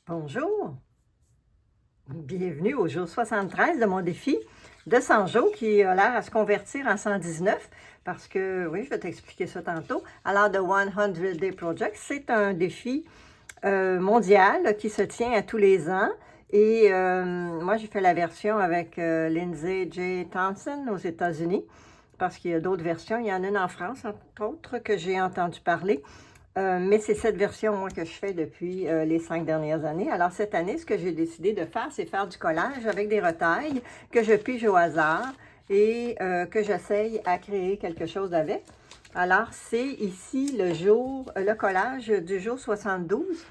Bonjour, bienvenue au jour 73 de mon défi de 100 jours qui a l'air à se convertir en 119 parce que, oui, je vais t'expliquer ça tantôt. Alors, The 100 Day Project, c'est un défi mondial qui se tient à tous les ans. Et moi, j'ai fait la version avec Lindsay J. Thompson aux États-Unis parce qu'il y a d'autres versions. Il y en a une en France, entre autres, que j'ai entendu parler. Mais c'est cette version, moi, que je fais depuis les 5 dernières années. Alors, cette année, ce que j'ai décidé de faire, c'est faire du collage avec des retailles que je pige au hasard et que j'essaye à créer quelque chose avec. Alors, c'est ici le collage du jour 72,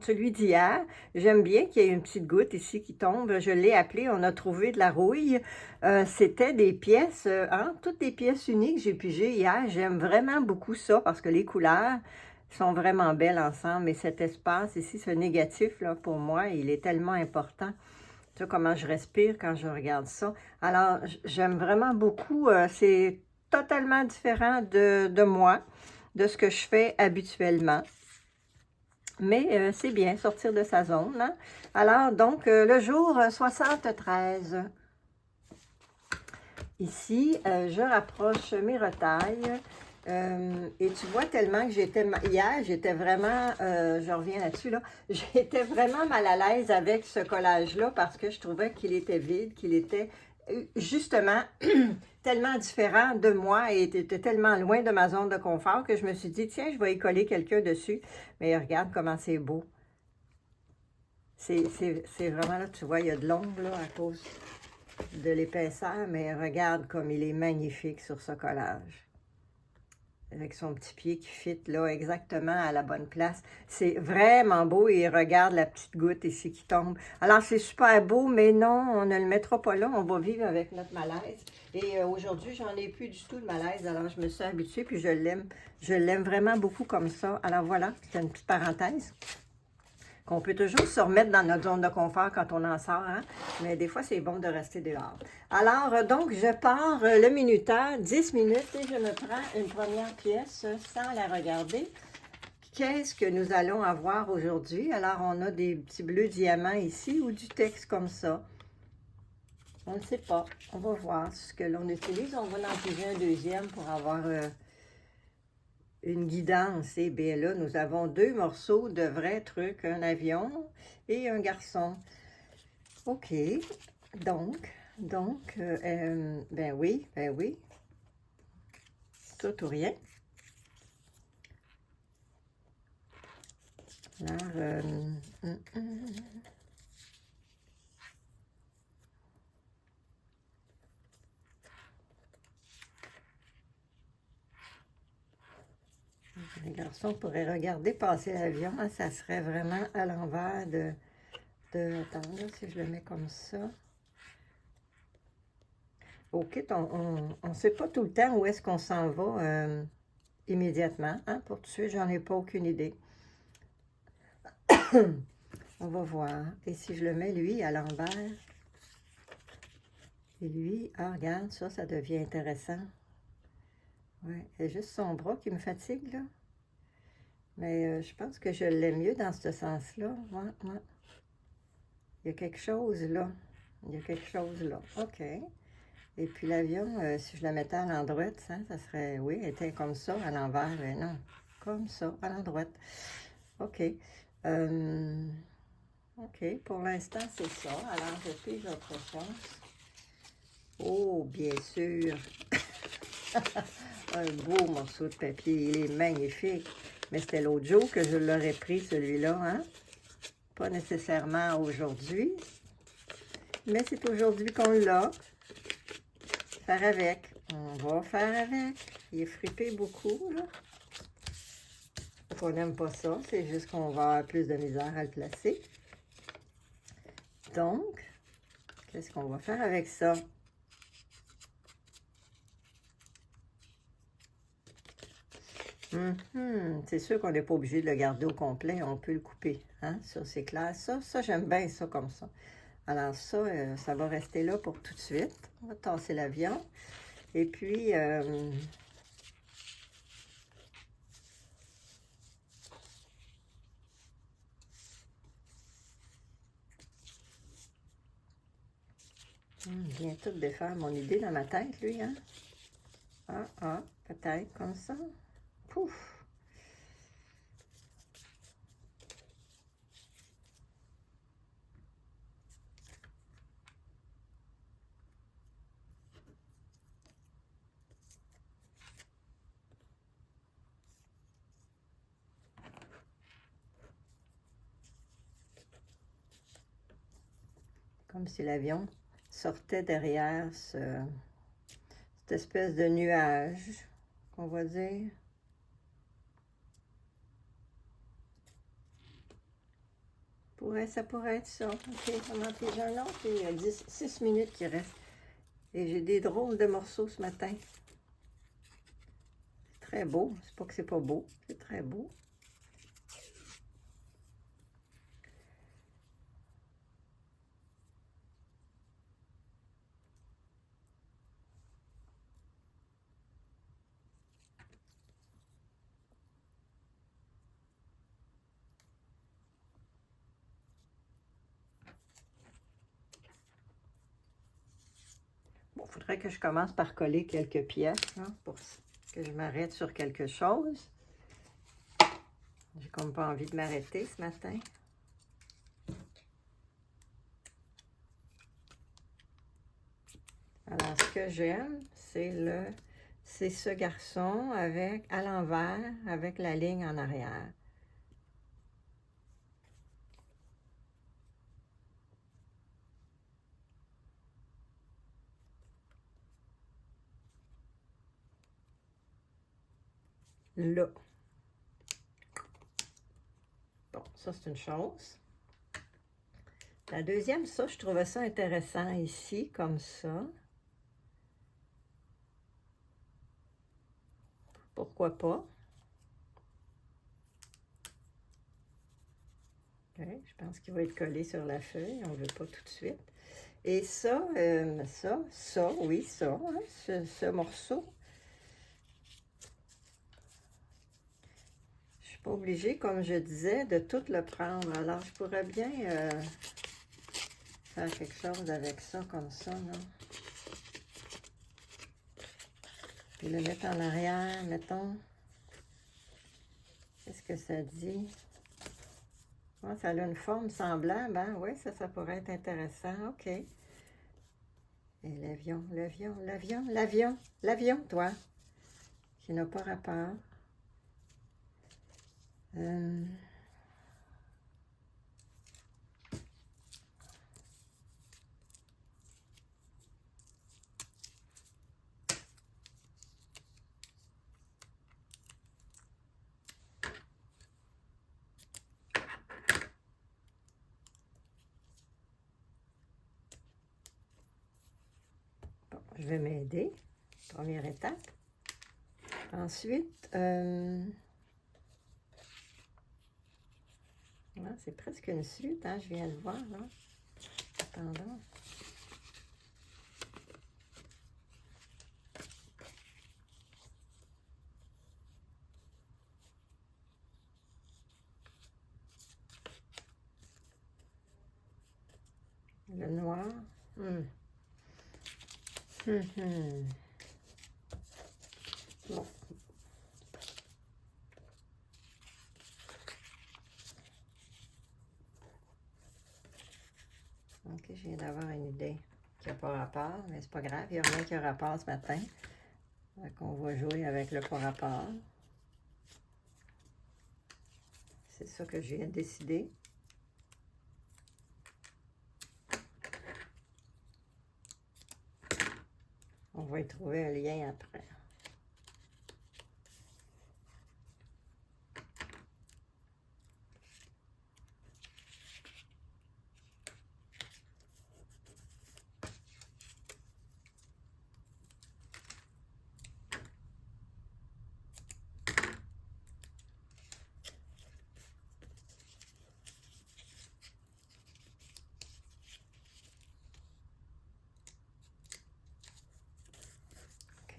celui d'hier. J'aime bien qu'il y ait une petite goutte ici qui tombe. Je l'ai appelé, on a trouvé de la rouille. C'était des pièces, toutes des pièces uniques que j'ai pigées hier. J'aime vraiment beaucoup ça parce que les couleurs sont vraiment belles ensemble. Et cet espace ici, ce négatif, là, pour moi, il est tellement important. Tu vois comment je respire quand je regarde ça. Alors, j'aime vraiment beaucoup. C'est totalement différent de moi, de ce que je fais habituellement. Mais c'est bien, sortir de sa zone. Hein? Alors, donc, le jour 73. Ici, je rapproche mes retailles. Et tu vois tellement que hier, j'étais vraiment, je reviens là-dessus, là, j'étais vraiment mal à l'aise avec ce collage-là parce que je trouvais qu'il était vide, qu'il était justement tellement différent de moi et était tellement loin de ma zone de confort que je me suis dit, tiens, je vais y coller quelqu'un dessus. Mais regarde comment c'est beau. C'est vraiment là, tu vois, il y a de l'ombre là à cause de l'épaisseur, mais regarde comme il est magnifique sur ce collage. Avec son petit pied qui fit là exactement à la bonne place. C'est vraiment beau et regarde la petite goutte ici qui tombe. Alors c'est super beau, mais non, on ne le mettra pas là, on va vivre avec notre malaise. Et aujourd'hui, j'en ai plus du tout de malaise, alors je me suis habituée, puis je l'aime vraiment beaucoup comme ça. Alors voilà, c'est une petite parenthèse. Qu'on peut toujours se remettre dans notre zone de confort quand on en sort, hein? Mais des fois, c'est bon de rester dehors. Alors, donc, je pars le minuteur, 10 minutes, et je me prends une première pièce sans la regarder. Qu'est-ce que nous allons avoir aujourd'hui? Alors, on a des petits bleus diamants ici ou du texte comme ça. On ne sait pas. On va voir ce que l'on utilise. On va en piger un deuxième pour avoir une guidance. Et bien là, nous avons deux morceaux de vrais trucs, un avion et un garçon. OK. Donc, ben oui. Tout ou rien. Alors, les garçons pourraient regarder passer l'avion. Hein, ça serait vraiment à l'envers de... Attends, là, si je le mets comme ça. OK, on ne sait pas tout le temps où est-ce qu'on s'en va immédiatement. Hein, pour tout de suite, j'en ai pas aucune idée. On va voir. Et si je le mets, lui, à l'envers. Et lui, ah, regarde, ça devient intéressant. Ouais, c'est juste son bras qui me fatigue, là. Mais je pense que je l'aime mieux dans ce sens-là. Ouais. Il y a quelque chose là. OK. Et puis l'avion, si je la mettais à l'endroit, hein, ça serait, oui, elle était comme ça, à l'envers, mais non. Comme ça, à l'endroit. OK. OK, pour l'instant, c'est ça. Alors, je pige autre chose. Oh, bien sûr. Un beau morceau de papier. Il est magnifique. Mais c'était l'autre jour que je l'aurais pris, celui-là, hein? Pas nécessairement aujourd'hui. Mais c'est aujourd'hui qu'on l'a. Faire avec. On va faire avec. Il est fripé beaucoup, là. On n'aime pas ça. C'est juste qu'on va avoir plus de misère à le placer. Donc, qu'est-ce qu'on va faire avec ça? C'est sûr qu'on n'est pas obligé de le garder au complet. On peut le couper. Hein? Ça, c'est clair. Ça j'aime bien ça comme ça. Alors ça, ça va rester là pour tout de suite. On va tasser l'avion. Et puis, Il vient tout défaire mon idée dans ma tête, lui, hein? Peut-être comme ça. Pouf! Comme si l'avion sortait derrière cette espèce de nuage, qu'on va dire. Ça pourrait être ça. OK, on en pige un autre et il y a 6 minutes qui restent. Et j'ai des drôles de morceaux ce matin. C'est très beau. C'est pas que c'est pas beau, c'est très beau. Bon, il faudrait que je commence par coller quelques pièces là, pour que je m'arrête sur quelque chose. J'ai comme pas envie de m'arrêter ce matin. Alors, ce que j'aime, c'est ce garçon à l'envers, avec la ligne en arrière. Là. Bon, ça, c'est une chose. La deuxième, ça, je trouvais ça intéressant ici, comme ça. Pourquoi pas? Okay, je pense qu'il va être collé sur la feuille. On ne veut pas tout de suite. Et ça, oui, ça, hein, ce morceau. Je ne suis pas obligée, comme je disais, de tout le prendre. Alors, je pourrais bien faire quelque chose avec ça, comme ça, là. Puis le mettre en arrière, mettons. Qu'est-ce que ça dit? Oh, ça a une forme semblable, hein? Oui, ça pourrait être intéressant. OK. Et l'avion, toi, qui n'a pas rapport. Bon, je vais m'aider. Première étape. Ensuite, c'est presque une suite, hein, je viens de voir, là. Attendons. Le noir. Bon. OK, je viens d'avoir une idée qui n'a pas rapport, mais c'est pas grave, il n'y a rien qui a rapport ce matin. Donc, on va jouer avec le pas rapport. C'est ça que je viens de décider. On va y trouver un lien après.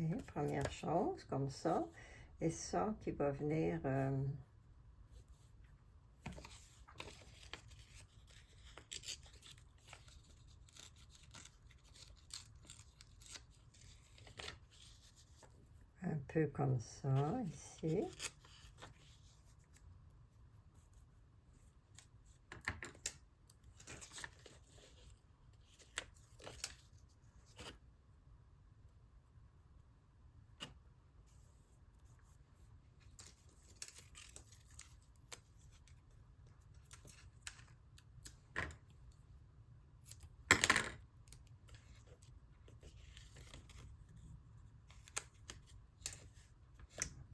OK, première chose, comme ça. Et ça qui va venir... peu comme ça, ici.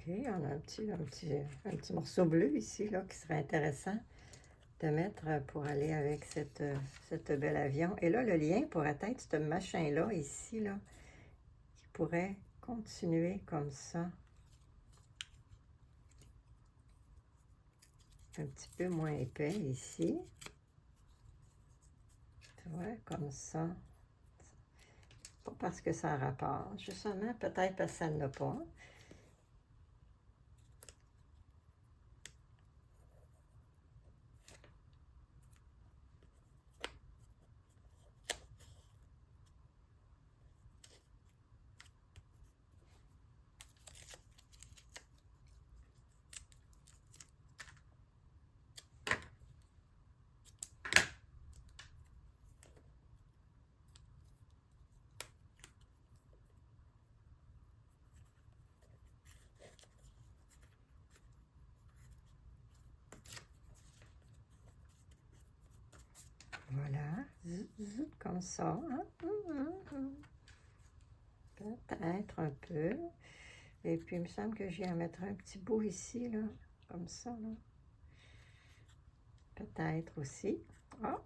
OK, on a un petit morceau bleu ici, là, qui serait intéressant de mettre pour aller avec cette belle avion. Et là, le lien pourrait être ce machin-là, ici, là, qui pourrait continuer comme ça. Un petit peu moins épais ici. Tu vois, comme ça. Pas parce que ça a rapport, justement, peut-être parce que ça ne l'a pas. Voilà, comme ça. Peut-être un peu. Et puis, il me semble que j'ai à mettre un petit bout ici, là, comme ça, là. Peut-être aussi. Ah!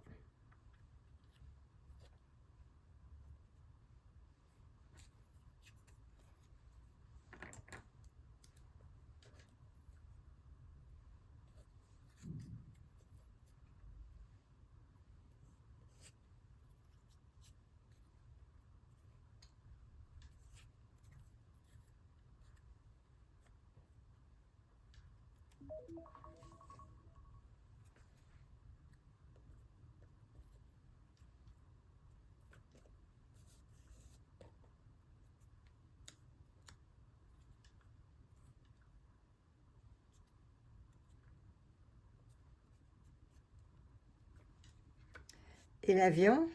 Et l'avion?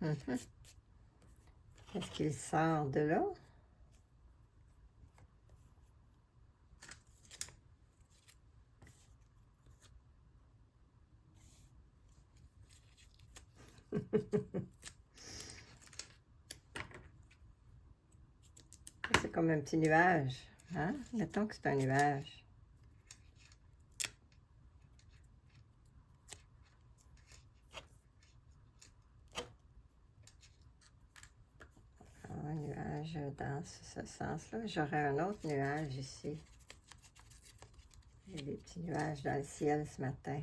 Est-ce qu'il sort de là? C'est comme un petit nuage. Hein? Mettons que c'est un nuage. Un nuage dans ce sens-là. J'aurais un autre nuage ici. J'ai des petits nuages dans le ciel ce matin.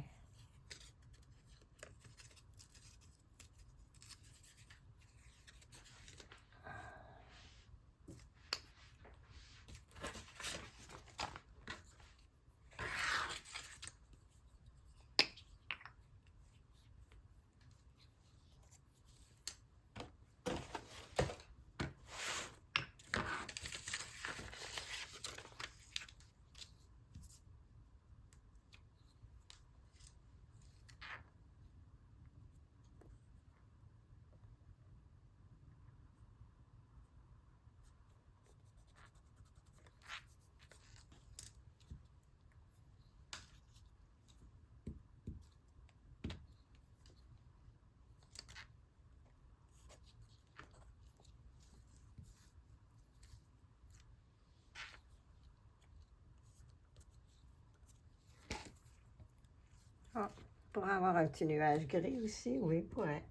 Ah, pour avoir un petit nuage gris aussi, oui, pourrait.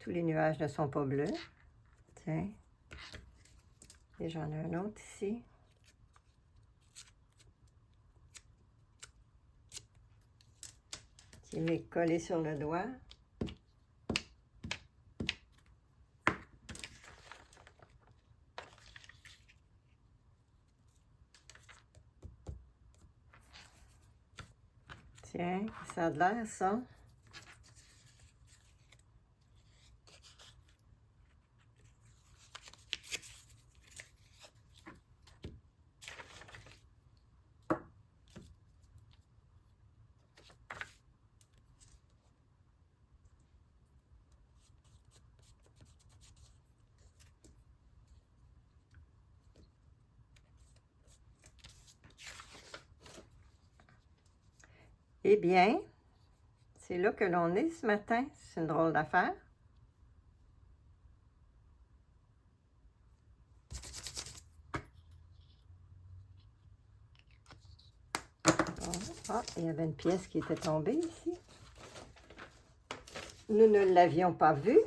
Tous les nuages ne sont pas bleus. Tiens. Et j'en ai un autre ici. Qui m'est collé sur le doigt. Tiens, ça a de l'air, ça. Eh bien, c'est là que l'on est ce matin. C'est une drôle d'affaire. Bon. Ah, il y avait une pièce qui était tombée ici. Nous ne l'avions pas vue.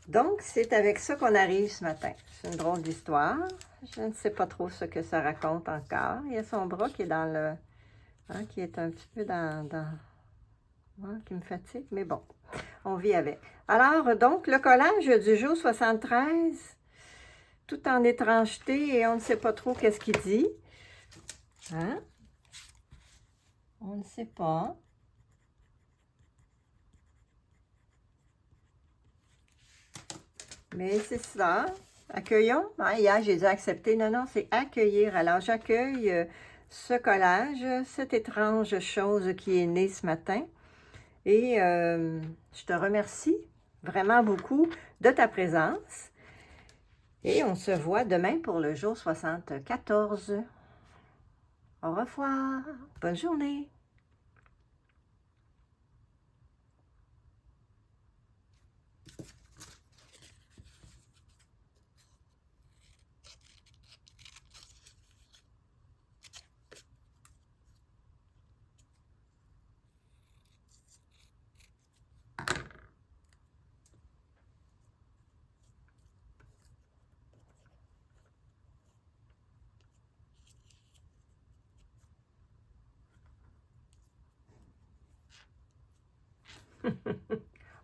Donc, c'est avec ça qu'on arrive ce matin. C'est une drôle d'histoire. Je ne sais pas trop ce que ça raconte encore. Il y a son bras qui est dans le... hein, qui est un petit peu qui me fatigue, mais bon, on vit avec. Alors, donc, le collage du jour 73, tout en étrangeté et on ne sait pas trop qu'est-ce qu'il dit. Hein? On ne sait pas. Mais c'est ça. Accueillons. Ah, hier, j'ai dit accepter. Non, non, c'est accueillir. Alors, j'accueille ce collage, cette étrange chose qui est née ce matin. Et je te remercie vraiment beaucoup de ta présence. Et on se voit demain pour le jour 74. Au revoir. Bonne journée.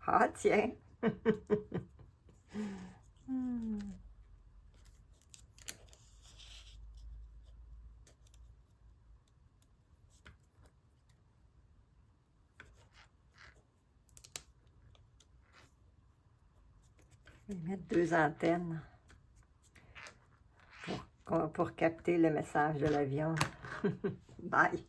Ah, tiens. Je vais mettre 2 antennes pour capter le message de l'avion. Bye!